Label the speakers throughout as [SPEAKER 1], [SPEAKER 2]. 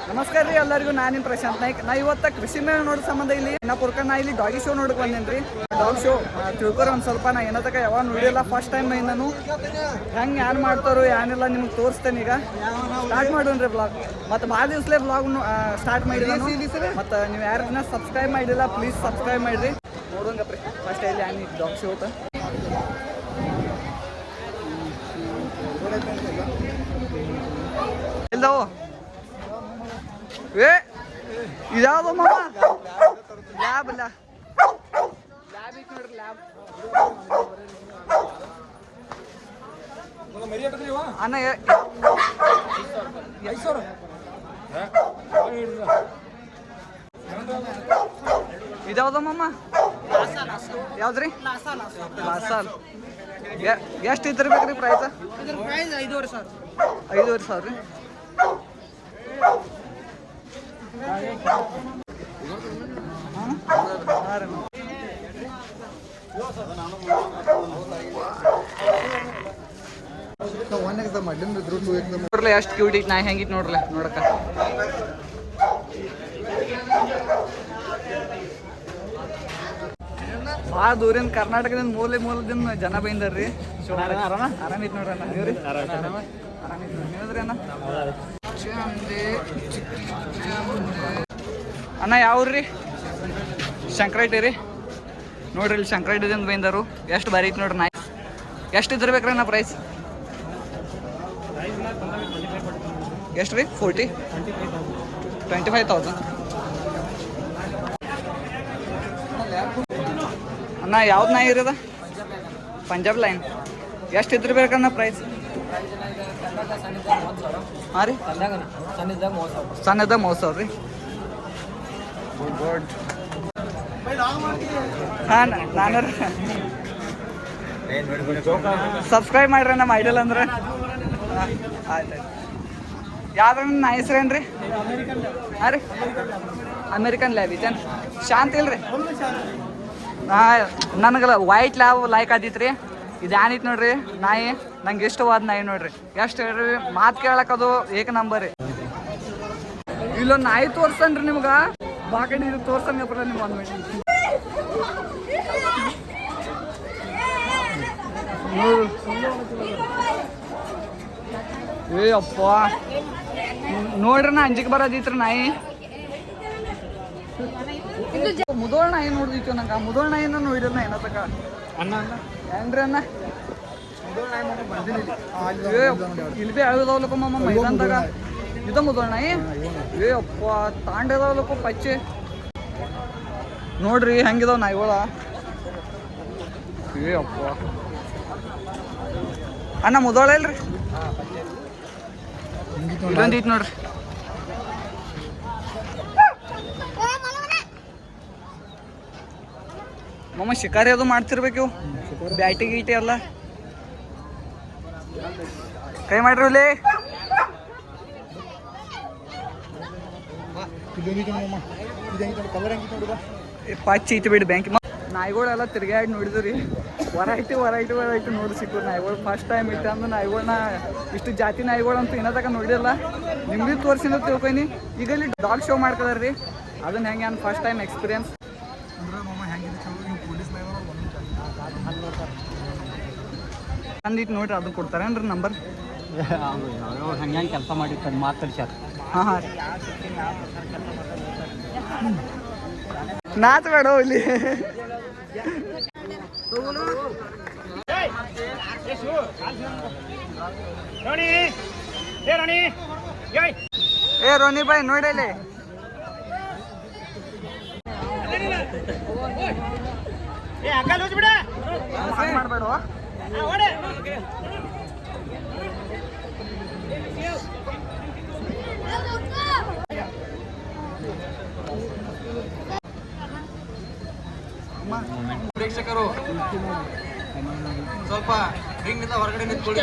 [SPEAKER 1] ನಮಸ್ಕಾರ ರೀ ಎಲ್ಲರಿಗೂ. ನಾನು ಪ್ರಶಾಂತ್ ನಾಯ್ಕ್. ನಾ ಇವತ್ತು ಕೃಷಿ ಮೇಳ ನೋಡೋ ಸಂಬಂಧ ಇಲ್ಲಿ ನಾ ಇಲ್ಲಿ ಡಾಗಿ ಶೋ ನೋಡಕ್ ಬಂದೇನಿ ರೀ. ಡಾಗ್ ಶೋ ತಿಳ್ಕೊರ ಒಂದು ಸ್ವಲ್ಪ. ನಾ ಏನತಕ ಯಾವಾಗ ನೋಡಿಲ್ಲ, ಫಸ್ಟ್ ಟೈಮ್ ನಾನು ಹೆಂಗೆ ಯಾರು ಮಾಡ್ತಾರೋ ಏನಿಲ್ಲ ನಿಮ್ಗೆ ತೋರಿಸ್ತೇನೆ. ಈಗ ಸ್ಟಾರ್ಟ್ ಮಾಡೋಣ್ರಿ ಬ್ಲಾಗ್. ಮತ್ತು ಭಾಳ ದಿವಸಲೇ ಬ್ಲಾಗ್ ಸ್ಟಾರ್ಟ್ ಮಾಡಿ ನಾನು. ಮತ್ತು ನೀವು ಯಾರನ್ನ ಸಬ್ಸ್ಕ್ರೈಬ್ ಮಾಡಿಲ್ಲ ಪ್ಲೀಸ್ ಸಬ್ಸ್ಕ್ರೈಬ್ ಮಾಡಿರಿ. ನೋಡೋಂಗಪ್ರಿ ಫಸ್ಟ್ ಇಲ್ಲಿ ಏನು ಡಾಗ್ ಶೋ ಅಂತ ಇಲ್ದವು. ಏ ಇದಾವ ಮಾಮ ಲ್ಯಾಬ್ ಅಲ್ಲ, ಲ್ಯಾಬ್ ಐತಿ ನೋಡ್ರಿ. ಲ್ಯಾಬ್ ಅಣ್ಣ ಇದಾವ್ದ ಮಾಮ? ಯಾವ್ದ್ರಿ? ಲಾಸಾಲ್. ಎಷ್ಟು ಇದ್ದಿರ್ಬೇಕ್ರಿ ಪ್ರೈಸ್? 5,500 ರೀ. ನೋಡ್ರಿ ಎಷ್ಟು ಕ್ಯೂಟ್ ಐತಿ. ನಾ ಹೆಂಗಿತ್ತು ನೋಡ್ರಲ್ಲ ನೋಡಕ್ಕ. ಭಾಳ ದೂರಿಂದ ಕರ್ನಾಟಕದಿಂದ ಮೂಲದಿಂದ ಜನ ಬೈಂದಾರ್ರಿ. ಆರಾಮಿತ್ತು ನೋಡ್ರಿ ಅಣ್ಣ. ನೀವ್ರಿ? ಆರಾಮಿತ್ತು. ನೀವ್ರಿ ಅಣ್ಣ? ಅಣ್ಣ ಯಾವ್ರಿ? ಶಂಕರೈಟಿ ರೀ. ನೋಡ್ರಿ ಇಲ್ಲಿ ಶಂಕರೈಟಿದಿಂದ ಬೈಂದರು. ಎಷ್ಟು ಬಾರಿ ಐತಿ ನೋಡ್ರಿ. ನಾಯಿ ಎಷ್ಟು ಇದ್ದಿರ್ಬೇಕ್ರಿ ಅಣ್ಣ ಪ್ರೈಸ್? ಎಷ್ಟು ರೀ? 25,000 ಅಣ್ಣ. ಯಾವ್ದು ನಾಯಿ ಇರೋದ? ಪಂಜಾಬ್ ಲೈನ್. ಎಷ್ಟು ಇದ್ದಿರ್ಬೇಕಣ್ಣ ಪ್ರೈಸ್? ಹಾಂ ರೀ, ಸಣ್ಣದಾಗ 30,000 ರೀ. ಗುಡ್. ಹಾಂ ನಾನು ಸಬ್ಸ್ಕ್ರೈಬ್ ಮಾಡ್ರಿ ನಮ್ಮ ಐಡಲ್ ಅಂದ್ರೆ. ಹಾಂ ಆಯ್ತು. ಯಾವ್ದು ನಾ ಹೆಸ್ರೇನು ರೀ? ಹಾಂ ರೀ, ಅಮೇರಿಕನ್ ಲ್ಯಾಬ್ ಐತೇನು? ಶಾಂತ ಇಲ್ರಿ? ಹಾಂ, ನನಗೆ ವೈಟ್ ಲ್ಯಾಬ್ ಲೈಕ್ ಆದಿತ್ತು ರೀ. ಇದು ಏನಿತ್ತು ನೋಡ್ರಿ ನಾಯಿ, ನಂಗೆ ಇಷ್ಟವಾದ ನಾಯಿ ನೋಡ್ರಿ. ಎಷ್ಟು ಹೇಳ್ರಿ, ಮಾತು ಕೇಳಕ್ಕದು ಏಕ ನಂಬರ್ ರೀ. ಇಲ್ಲೊಂದು ನಾಯಿ ತೋರಿಸ್ತೇನೆ ರೀ ನಿಮ್ಗೆ. ಬಾಕಡಿ ಇದು ತೋರ್ಸಂಗಪ್ಪ ನಿಮ್ಗೆ ಒಂದು ಮಿನಿಟ್. ಏ ಅಪ್ಪ ನೋಡ್ರಿ, ನಾ ಅಂಜಿಕೆ ಬರೋದಿತ್ರಿ ನಾಯಿ. ಮುದೋಳ್ ನಾಯಿ ನೋಡ್ದಿತ್ತು ನಂಗೆ. ಮುದೋಳ್ ನಾಯಿನ ನೋಡಿರಲ್ಲ ಏನತಕ. ಅಣ್ಣ ಏನ್ರಿ ಅಣ್ಣ? ಇಲ್ಲಿ ಭೀ ಅಳದವ್ಲಕ್ಕ ಮಮ್ಮ ಮೈದಾನದಾಗ. ಇದು ಮುದೋಳ್ ನಾಯಿ. ಏ ಅಪ್ಪ ತಾಂಡದವ್ಲಕ್ಕ ಪಚ್ಚೆ. ನೋಡ್ರಿ ಹೆಂಗಿದಾವ ನಾಯಿಗಳ. ಏ ಅಪ್ಪ ಅಣ್ಣ ಮುದೋಳ ಇಲ್ರಿ? ಇಲ್ಲೊಂದು ಐತಿ ನೋಡ್ರಿ. ಮಮ್ಮ ಶಿಕಾರಿ ಅದು ಮಾಡ್ತಿರ್ಬೇಕು. ಬ್ಯಾಟಿ ಗೀಟಿ ಎಲ್ಲ ಕೈ ಮಾಡ್ರಿ ಇಲ್ಲಿ. ಪಚ್ಚ ಐತಿ ಬಿಡಿ ಬ್ಯಾಂಕ್. ನಾಯಿಗಳೆಲ್ಲ ತಿರ್ಗಾಡಿ ನೋಡಿದ್ರಿ. ವೆರೈಟಿ ನೋಡಿ ಸಿಕ್ಕು ನಾಯಿಗಳು. ಫಸ್ಟ್ ಟೈಮ್ ಇಟ್ಟು ಅಂದ್ರೆ ನಾಯಿಗಳನ್ನ ಇಷ್ಟು ಜಾತಿ ನಾಯಿಗಳಂತೂ ಇನ್ನತಕ ನೋಡಿಲ್ಲ. ನಿಮ್ಗೆ ತೋರಿಸಿದ ತಿಳ್ಕೊನಿ. ಈಗ ಇಲ್ಲಿ ಡಾಗ್ ಶೋ ಮಾಡ್ಕೊಳ್ರಿ. ಅದನ್ನ ಹೆಂಗೆ ನಾನು ಫಸ್ಟ್ ಟೈಮ್ ಎಕ್ಸ್ಪೀರಿಯನ್ಸ್. ಅಂದಿತ್ತು ನೋಡ್ರಿ, ಅದನ್ನ ಕೊಡ್ತಾರೇನ್ರಿ ನಂಬರ್? ಹಂಗೆ ಕೆಲಸ ಮಾಡಿರ್ತಾರೆ ಮಾತಾಡ್ಸ್ಯಾರ. ಹಾಂ ಹಾಂ ನಾತ್ ಬೇಡ ಇಲ್ಲಿ. ಏ ರೋನಿ ಬಾಯ್ ನೋಡಲಿ. ಮಾಡಬೇಡ. ಪ್ರೇಕ್ಷಕರು ಸ್ವಲ್ಪ ರಿಂಗಿಂದ ಹೊರಗಡೆ ನಿಂತ್ಕೊಳ್ಳಿ.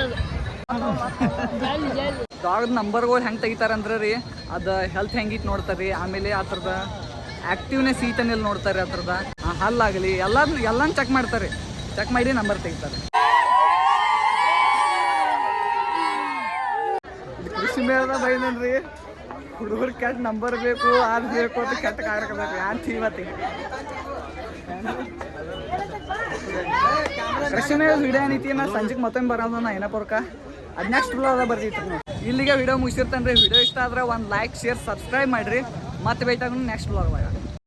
[SPEAKER 1] ಡಾಗ್ ನಂಬರ್ಗಳು ಹೆಂಗೆ ತೆಗಿತಾರಂದ್ರೆ ರೀ, ಅದು ಹೆಲ್ತ್ ಹೆಂಗಿತ್ತು ನೋಡ್ತಾರೆ ರೀ. ಆಮೇಲೆ ಆ ಥರದ ಆ್ಯಕ್ಟಿವ್ನೆಸ್ ಈತನಲ್ಲಿ ನೋಡ್ತಾರೆ. ಆ ಥರದ ಹಲ್ಲಾಗಲಿ ಎಲ್ಲನೂ ಚೆಕ್ ಮಾಡ್ತಾರೆ. ಚೆಕ್ ಮಾಡಿ ನಂಬರ್ ತೆಗಿತಾರೆ. ಕೃಷಿ ಮೇಳದ ಬೈದನ್ರಿ ಹುಡುಗರು ಕೆಟ್ಟ ನಂಬರ್ ಬೇಕು ಅದು ಬೇಕು ಅಂತ ಕೆಟ್ಟ ಕಾಡ್ಕೋಬೇಕು ಯಾರು ಇವತ್ತಿ ಕೃಷ್ಣ ವಿಡಿಯೋ ಏನೈತಿ ನಾ ಸಂಜೆಗೆ ಮತ್ತೊಮ್ಮೆ ಬರೋದು ನಾ ಏನಪ್ಪರ್ಕ ಅದು ನೆಕ್ಸ್ಟ್ ಬ್ಲಾಗ್ ಬರ್ದಿತ್ತು ಇಲ್ಲಿಗೆ ವಿಡಿಯೋ ಮುಗಿಸಿರ್ತಾನೆ ರೀ. ವಿಡಿಯೋ ಇಷ್ಟ ಆದ್ರೆ ಒಂದು ಲೈಕ್ ಶೇರ್ ಸಬ್ಸ್ಕ್ರೈಬ್ ಮಾಡಿರಿ. ಮತ್ತೆ ಭೇಟಿಯಾಗೋಣ ನೆಕ್ಸ್ಟ್ ಬ್ಲಾಗ್